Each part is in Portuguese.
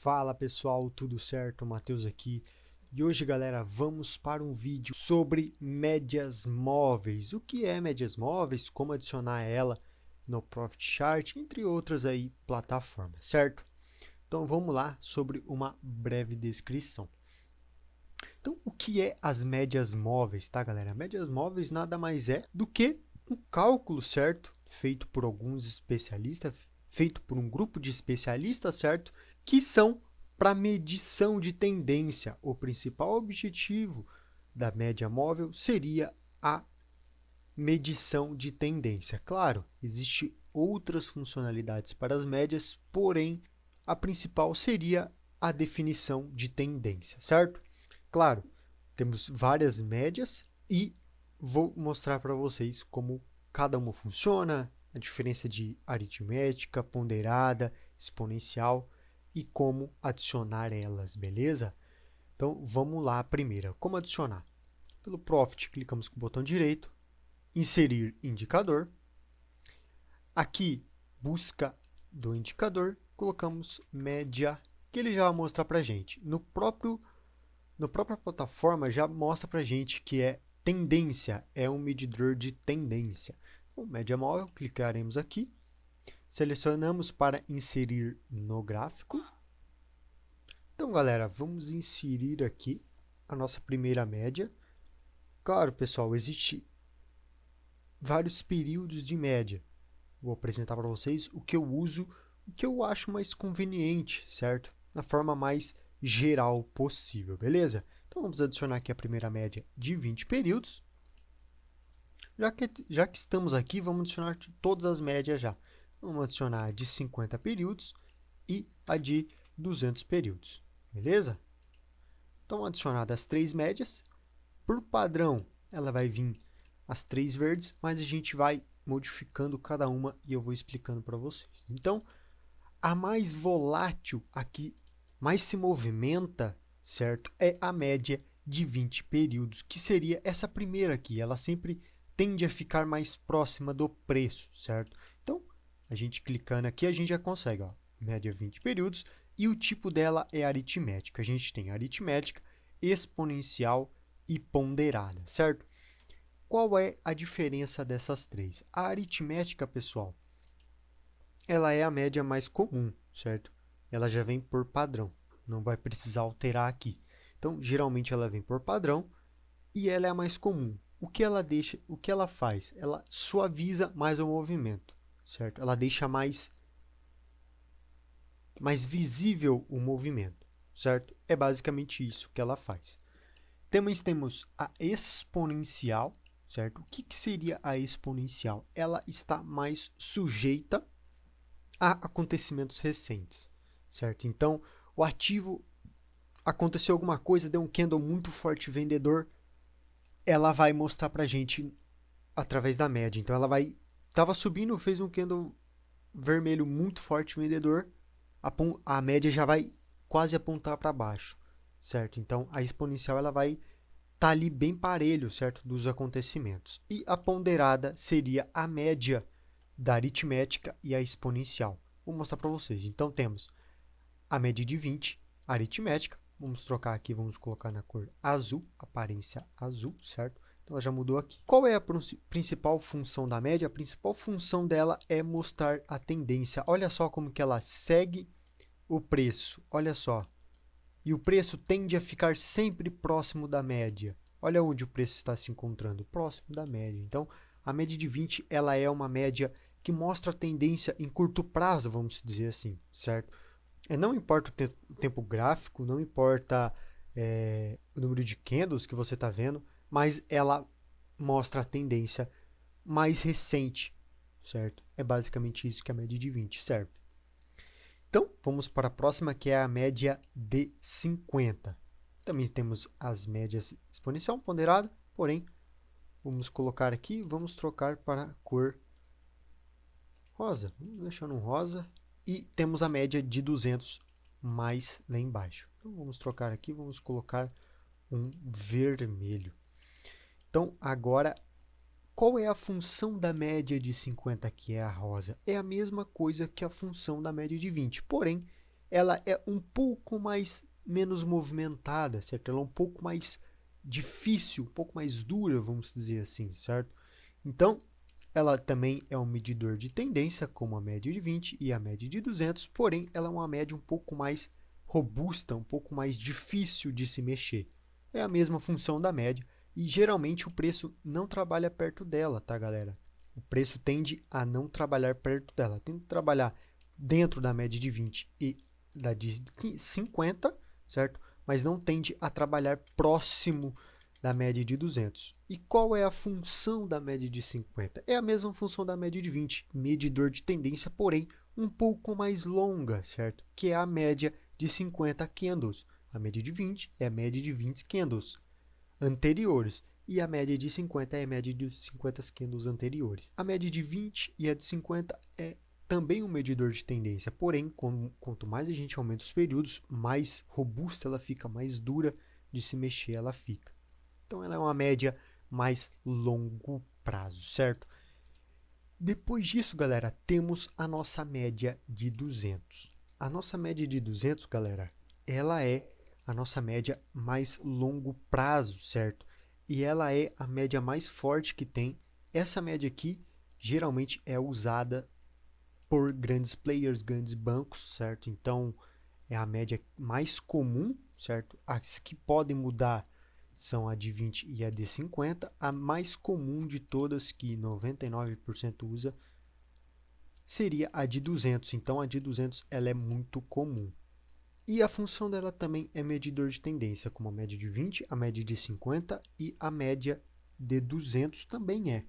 Fala pessoal, tudo certo? Matheus aqui. E hoje, galera, vamos para um vídeo sobre médias móveis. O que é médias móveis, como adicionar ela no Profit Chart, entre outras aí plataformas, certo? Então vamos lá sobre uma breve descrição. Então, o que é as médias móveis, tá, galera? Médias móveis nada mais é do que um cálculo, certo? Feito por alguns especialistas, feito por um grupo de especialistas, certo? Que são para medição de tendência. O principal objetivo da média móvel seria a medição de tendência. Claro, existem outras funcionalidades para as médias, porém, a principal seria a definição de tendência, certo? Claro, temos várias médias e vou mostrar para vocês como cada uma funciona, a diferença de aritmética, ponderada, exponencial e como adicionar elas, beleza? Então vamos lá a primeira. Como adicionar? Pelo Profit, clicamos com o botão direito, inserir indicador. Aqui, busca do indicador, colocamos média, que ele já vai mostrar para a gente. Na própria plataforma já mostra para a gente que é tendência, é um medidor de tendência. Então, média móvel, clicaremos aqui, selecionamos para inserir no gráfico. Então, galera, vamos inserir aqui a nossa primeira média. Claro, pessoal, existe vários períodos de média. Vou apresentar para vocês o que eu uso, o que eu acho mais conveniente, certo? Da forma mais geral possível, beleza? Então vamos adicionar aqui a primeira média de 20 períodos. Já que estamos aqui, vamos adicionar todas as médias já. Vamos adicionar a de 50 períodos e a de 200 períodos, beleza? Então, adicionadas as três médias, por padrão, ela vai vir as três verdes, mas a gente vai modificando cada uma e eu vou explicando para vocês. Então, a mais volátil aqui, mais se movimenta, certo? É a média de 20 períodos, que seria essa primeira aqui. Ela sempre tende a ficar mais próxima do preço, certo? Então, a gente clicando aqui, a gente já consegue, ó, média 20 períodos, e o tipo dela é aritmética. A gente tem aritmética, exponencial e ponderada, certo? Qual é a diferença dessas três? A aritmética, pessoal, ela é a média mais comum, certo? Ela já vem por padrão, não vai precisar alterar aqui. Então, geralmente ela vem por padrão e ela é a mais comum. O que ela faz? Ela suaviza mais o movimento, certo? Ela deixa mais visível o movimento, certo? É basicamente isso que ela faz. Também temos a exponencial, certo? O que seria a exponencial? Ela está mais sujeita a acontecimentos recentes, certo? Então, o ativo, aconteceu alguma coisa, deu um candle muito forte vendedor, ela vai mostrar para a gente através da média. Então, ela vai, estava subindo, fez um candle vermelho muito forte vendedor, a média já vai quase apontar para baixo, certo? Então, a exponencial ela vai estar ali bem parelho, certo? Dos acontecimentos. E a ponderada seria a média da aritmética e a exponencial. Vou mostrar para vocês. Então, temos a média de 20, aritmética. Vamos trocar aqui, vamos colocar na cor azul, aparência azul, certo? Então, ela já mudou aqui. Qual é a principal função da média? A principal função dela é mostrar a tendência. Olha só como que ela segue o preço. Olha só. E o preço tende a ficar sempre próximo da média. Olha onde o preço está se encontrando, próximo da média. Então, a média de 20 ela é uma média que mostra a tendência em curto prazo, vamos dizer assim, certo? Não importa o tempo gráfico, não importa o número de candles que você está vendo, mas ela mostra a tendência mais recente, certo? É basicamente isso que é a média de 20 serve. Então, vamos para a próxima, que é a média de 50. Também temos as médias exponencial ponderada, porém, vamos colocar aqui, vamos trocar para a cor rosa. Vamos deixar no rosa. E temos a média de 200 mais lá embaixo. Então, vamos trocar aqui, vamos colocar um vermelho. Então, agora, qual é a função da média de 50, que é a rosa? É a mesma coisa que a função da média de 20, porém, ela é um pouco menos movimentada, certo? Ela é um pouco mais difícil, um pouco mais dura, vamos dizer assim, certo? Então, ela também é um medidor de tendência, como a média de 20 e a média de 200, porém, ela é uma média um pouco mais robusta, um pouco mais difícil de se mexer. É a mesma função da média e geralmente o preço não trabalha perto dela, tá, galera? O preço tende a não trabalhar perto dela, tende a trabalhar dentro da média de 20 e da de 50, certo? Mas não tende a trabalhar próximo da média de 200. E qual é a função da média de 50? É a mesma função da média de 20, medidor de tendência, porém um pouco mais longa, certo? Que é a média de 50 candles. A média de 20 é a média de 20 candles anteriores. E a média de 50 é a média de 50 candles anteriores. A média de 20 e a de 50 é também um medidor de tendência, porém, quanto mais a gente aumenta os períodos, mais robusta ela fica, mais dura de se mexer ela fica. Então, ela é uma média mais longo prazo, certo? Depois disso, galera, temos a nossa média de 200. A nossa média de 200, galera, ela é a nossa média mais longo prazo, certo? E ela é a média mais forte que tem. Essa média aqui geralmente é usada por grandes players, grandes bancos, certo? Então, é a média mais comum, certo? As que podem mudar são a de 20 e a de 50. A mais comum de todas, que 99% usa, seria a de 200. Então, a de 200 ela é muito comum. E a função dela também é medidor de tendência, como a média de 20, a média de 50 e a média de 200 também é,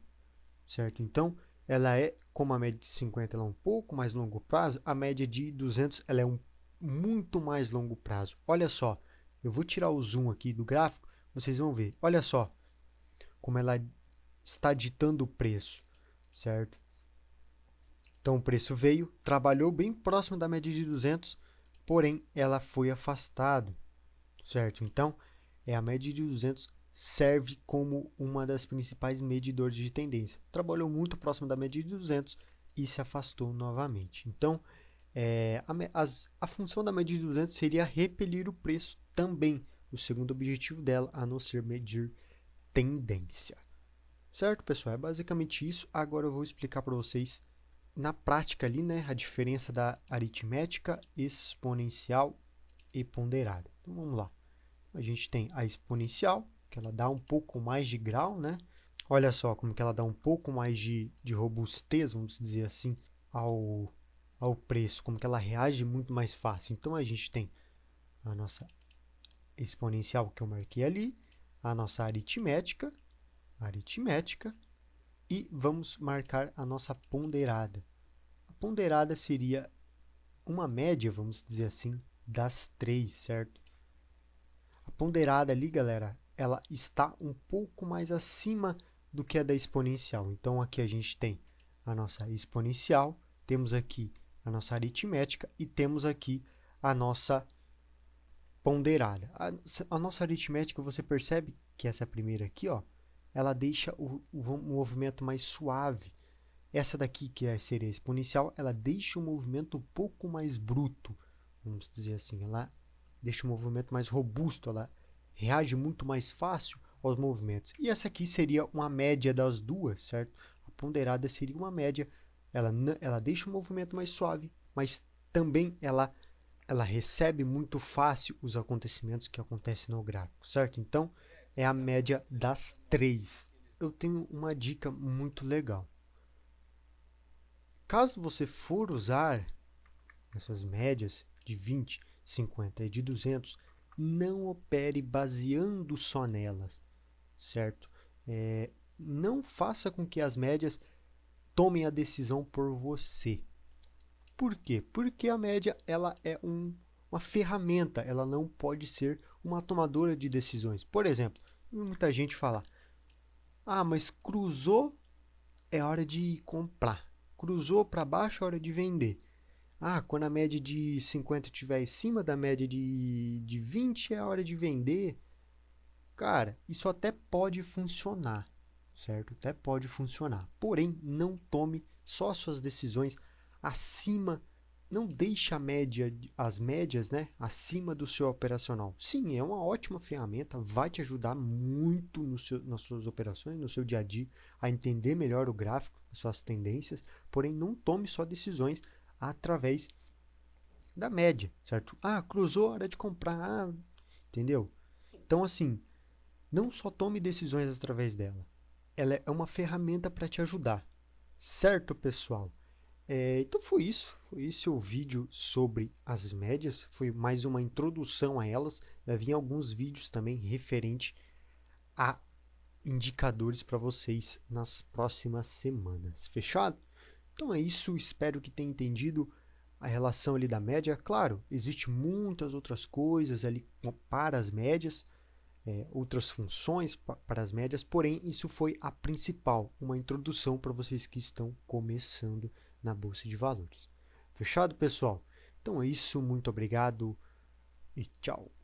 certo? Então, ela é, como a média de 50 ela é um pouco mais longo prazo, a média de 200 ela é muito mais longo prazo. Olha só, eu vou tirar o zoom aqui do gráfico, vocês vão ver. Olha só como ela está ditando o preço, certo? Então, o preço veio, trabalhou bem próximo da média de 200, porém, ela foi afastado, certo? Então, a média de 200 serve como uma das principais medidores de tendência. Trabalhou muito próximo da média de 200 e se afastou novamente. Então, a função da média de 200 seria repelir o preço também. O segundo objetivo dela, a não ser medir tendência. Certo, pessoal? É basicamente isso. Agora eu vou explicar para vocês na prática ali, né, a diferença da aritmética, exponencial e ponderada. Então vamos lá. A gente tem a exponencial, que ela dá um pouco mais de grau, né? Olha só como que ela dá um pouco mais de robustez, vamos dizer assim, ao preço, como que ela reage muito mais fácil. Então a gente tem a nossa exponencial que eu marquei ali, a nossa aritmética, e vamos marcar a nossa ponderada. A ponderada seria uma média, vamos dizer assim, das três, certo? A ponderada ali, galera, ela está um pouco mais acima do que a da exponencial. Então, aqui a gente tem a nossa exponencial, temos aqui a nossa aritmética e temos aqui a nossa ponderada. A nossa aritmética, você percebe que essa primeira aqui, ó, ela deixa o movimento mais suave. Essa daqui, que seria a exponencial, ela deixa o movimento um pouco mais bruto, vamos dizer assim. Ela deixa o movimento mais robusto, ela reage muito mais fácil aos movimentos. E essa aqui seria uma média das duas, certo? A ponderada seria uma média, ela deixa o movimento mais suave, mas também ela recebe muito fácil os acontecimentos que acontecem no gráfico, certo? Então, é a média das três. Eu tenho uma dica muito legal. Caso você for usar essas médias de 20, 50 e de 200, não opere baseando só nelas, certo? Não faça com que as médias tomem a decisão por você. Por quê? Porque a média ela é uma ferramenta, ela não pode ser uma tomadora de decisões. Por exemplo, muita gente fala: ah, mas cruzou, é hora de comprar. Cruzou para baixo, é hora de vender. Ah, quando a média de 50 estiver em cima da média de 20, é hora de vender. Cara, isso até pode funcionar, certo? Até pode funcionar. Porém, não tome só suas decisões acima não deixe as médias, né, acima do seu operacional. Sim, é uma ótima ferramenta, vai te ajudar muito nas suas operações, no seu dia a dia, a entender melhor o gráfico, as suas tendências, porém não tome só decisões através da média, certo? Ah, cruzou, hora de comprar, entendeu? Então, assim, não só tome decisões através dela, ela é uma ferramenta para te ajudar, certo, pessoal? Então foi esse o vídeo sobre as médias, foi mais uma introdução a elas, vai vir alguns vídeos também referente a indicadores para vocês nas próximas semanas, fechado? Então é isso, espero que tenha entendido a relação ali da média. Claro, existe muitas outras coisas ali para as médias, outras funções para as médias, porém isso foi a principal, uma introdução para vocês que estão começando na Bolsa de Valores. Fechado, pessoal? Então é isso, muito obrigado e tchau!